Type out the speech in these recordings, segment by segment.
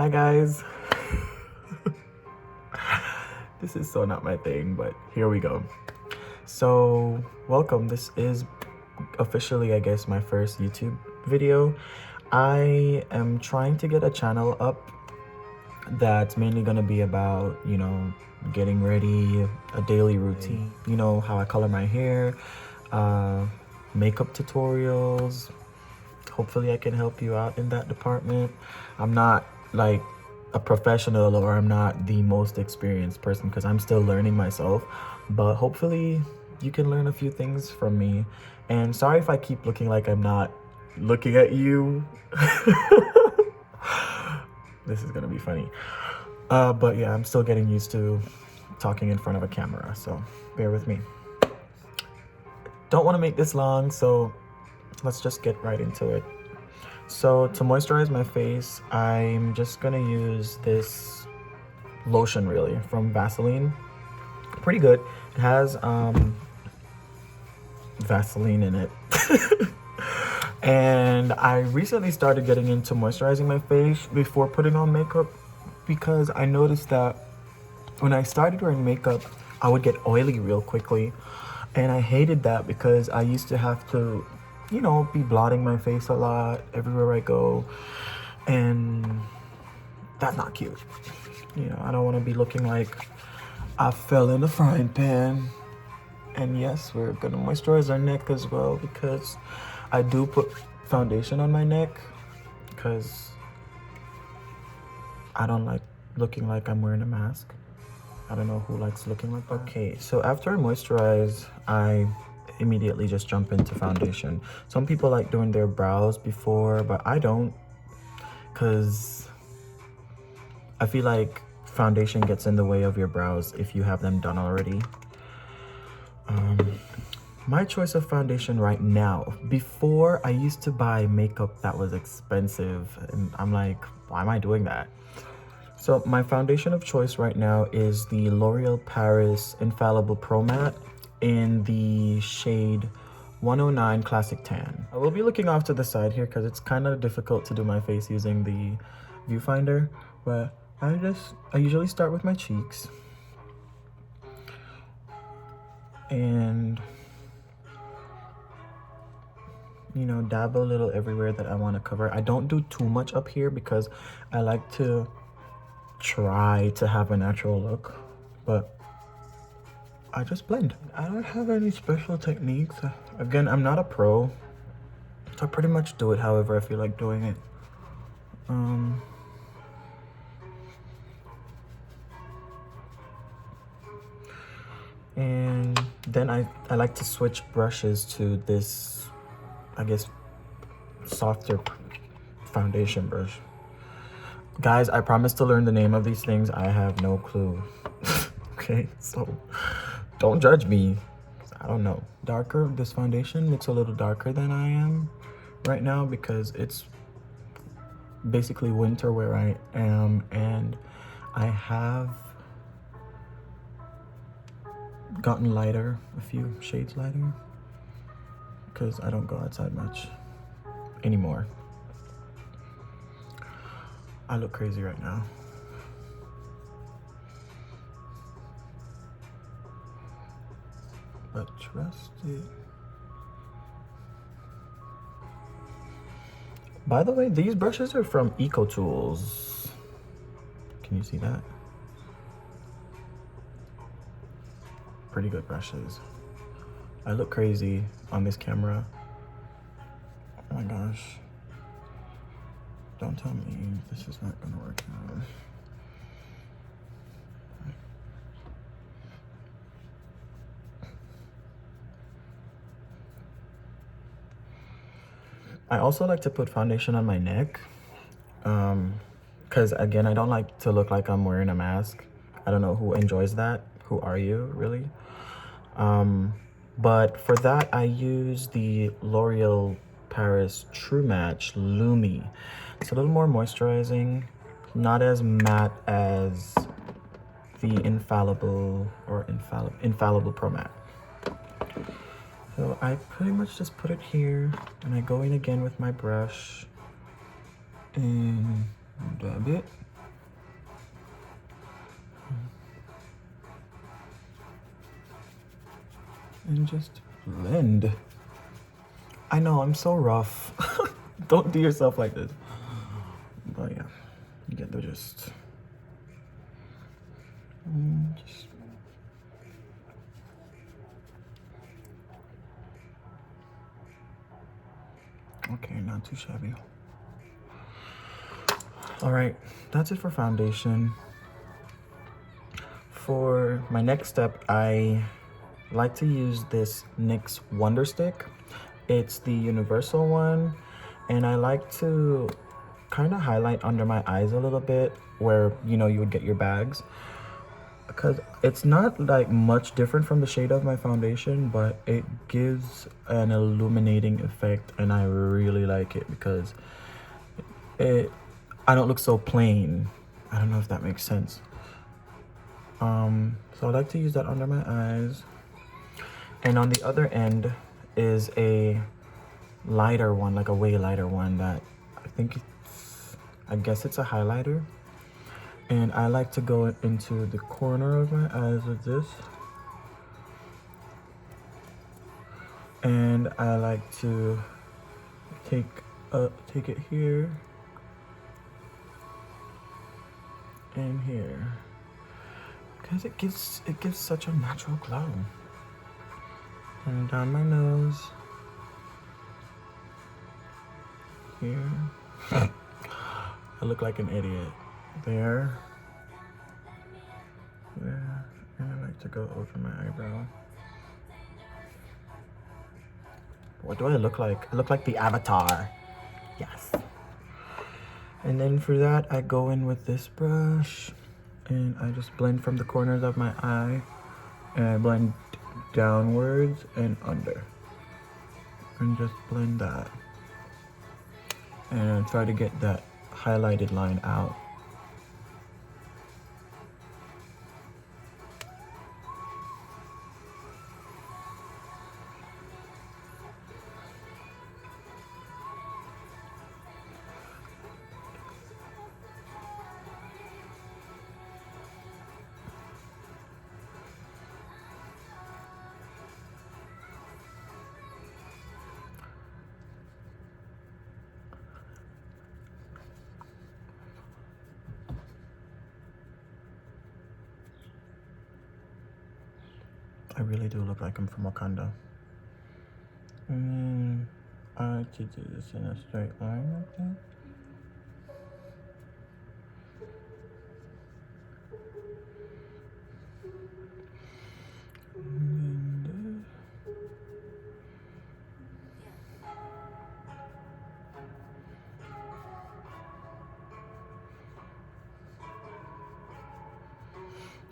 Hi guys. This is so not my thing, but here we go. So welcome. This is officially, I guess, my first YouTube video. I am trying to get a channel up that's mainly gonna be about, getting ready, a daily routine, how I color my hair, makeup tutorials. Hopefully I can help you out in that department. I'm not like a professional, or I'm not the most experienced person because I'm still learning myself, but hopefully you can learn a few things from me. And sorry if I keep looking like I'm not looking at you. This is gonna be funny. But yeah, I'm still getting used to talking in front of a camera, so bear with me. Don't want to make this long, so let's just get right into it. So to moisturize my face, I'm just gonna use this lotion, really, from Vaseline. Pretty good. It has Vaseline in it. And I recently started getting into moisturizing my face before putting on makeup, because I noticed that when I started wearing makeup, I would get oily real quickly. And I hated that because I used to have to, be blotting my face a lot everywhere I go. And that's not cute. I don't want to be looking like I fell in a frying pan. And yes, we're gonna moisturize our neck as well, because I do put foundation on my neck because I don't like looking like I'm wearing a mask. I don't know who likes looking like that. Okay, so after I moisturize, I immediately just jump into foundation. Some people like doing their brows before, but I don't, because I feel like foundation gets in the way of your brows if you have them done already. My choice of foundation right now, before I used to buy makeup that was expensive, and I'm like, why am I doing that? So my foundation of choice right now is the L'Oreal Paris Infallible Pro Matte in the shade 109 Classic Tan. I will be looking off to the side here because it's kind of difficult to do my face using the viewfinder, but I usually start with my cheeks. And dab a little everywhere that I want to cover. I don't do too much up here because I like to try to have a natural look, but I just blend. I don't have any special techniques. Again, I'm not a pro, so I pretty much do it however I feel like doing it. And then I like to switch brushes to this, I guess, softer foundation brush. Guys, I promise to learn the name of these things. I have no clue. Okay, so don't judge me. I don't know. This foundation looks a little darker than I am right now because it's basically winter where I am, and I have gotten lighter, a few shades lighter, because I don't go outside much anymore. I look crazy right now. But trust it. By the way, these brushes are from EcoTools. Can you see that? Pretty good brushes. I look crazy on this camera. Oh my gosh. Don't tell me this is not gonna work out. I also like to put foundation on my neck, because again, I don't like to look like I'm wearing a mask. I don't know who enjoys that. Who are you, really? But for that, I use the L'Oreal Paris True Match Lumi. It's a little more moisturizing, not as matte as the Infallible Pro Matte. So I pretty much just put it here, and I go in again with my brush and dab it. and just blend. I know, I'm so rough. Don't do yourself like this. But yeah, you get the gist. Okay, not too shabby. All right, that's it for foundation. For my next step, I like to use this NYX Wonder Stick. It's the universal one, and I like to kind of highlight under my eyes a little bit where, you know, you would get your bags, because it's not like much different from the shade of my foundation, but it gives an illuminating effect, and I really like it because I don't look so plain. I don't know if that makes sense. So I like to use that under my eyes. And on the other end is a lighter one, like a way lighter one that I guess it's a highlighter. And I like to go into the corner of my eyes with this. And I like to take it here and here, because it gives such a natural glow. And down my nose here. I look like an idiot. There, and I like to go over my eyebrow. What do I look like? I look like the Avatar. Yes. And then for that, I go in with this brush and I just blend from the corners of my eye, and I blend downwards and under, and just blend that, and try to get that highlighted line out. I really do look like I'm from Wakanda. And I like to do this in a straight line like that. And,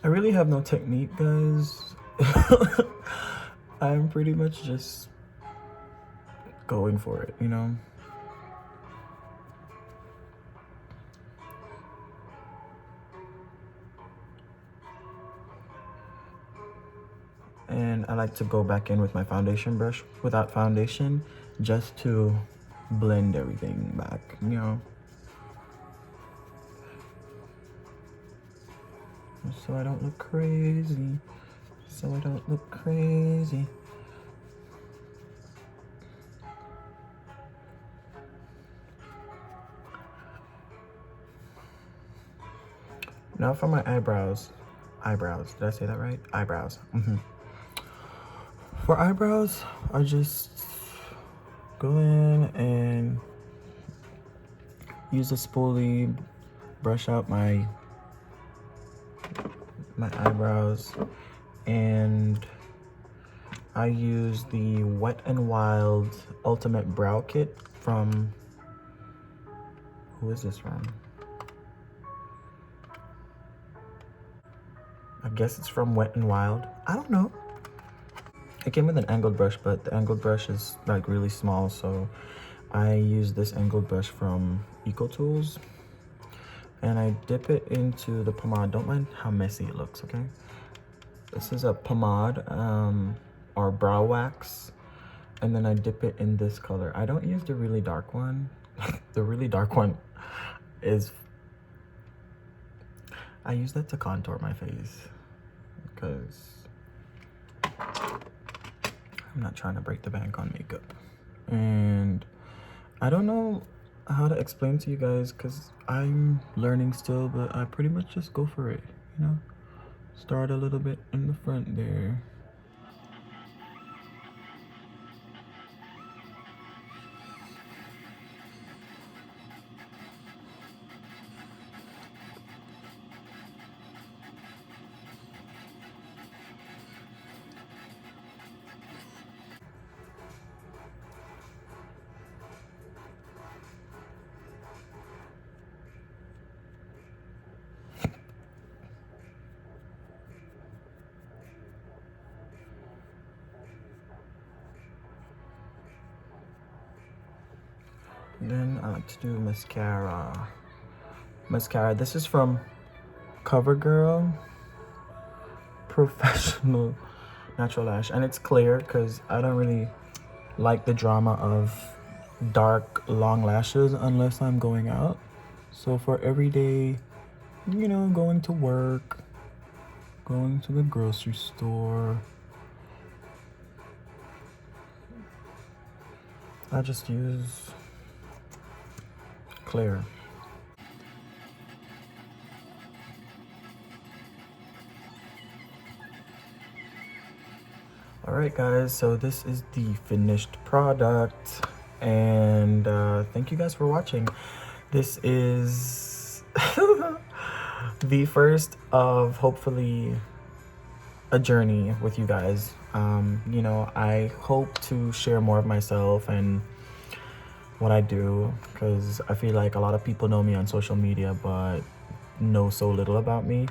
I really have no technique, guys. I'm pretty much just going for it, you know? And I like to go back in with my foundation brush without foundation, just to blend everything back, you know? So I don't look crazy. So I don't look crazy. Now for my eyebrows. Eyebrows, did I say that right? Eyebrows. For eyebrows, I just go in and use a spoolie, brush out my eyebrows, and I use the Wet n Wild Ultimate Brow Kit from, who is this from? I guess it's from Wet n Wild. I don't know. It came with an angled brush, but the angled brush is like really small, so I use this angled brush from EcoTools, and I dip it into the pomade. Don't mind how messy it looks, okay? This is a pomade or brow wax, and then I dip it in this color. I don't use the really dark one. The really dark one is, I use that to contour my face, because I'm not trying to break the bank on makeup. And I don't know how to explain to you guys because I'm learning still, but I pretty much just go for it, you know? Start a little bit in the front there. Then I like to do mascara. Mascara, this is from Covergirl Professional Natural Lash, and it's clear because I don't really like the drama of dark long lashes unless I'm going out. So for everyday, you know, going to work, going to the grocery store, I just use clear. Alright guys, so this is the finished product, and thank you guys for watching. This is the first of hopefully a journey with you guys. You know, I hope to share more of myself and what I do, because I feel like a lot of people know me on social media but know so little about me,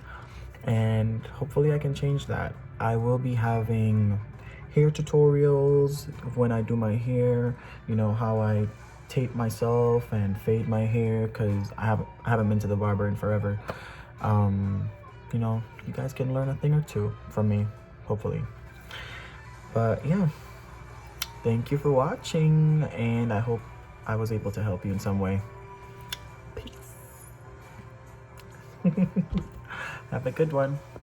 and hopefully I can change that. I will be having hair tutorials of when I do my hair, you know, how I tape myself and fade my hair, because I haven't been to the barber in forever. You know, you guys can learn a thing or two from me, hopefully. But yeah, thank you for watching, and I hope I was able to help you in some way. Peace. Have a good one.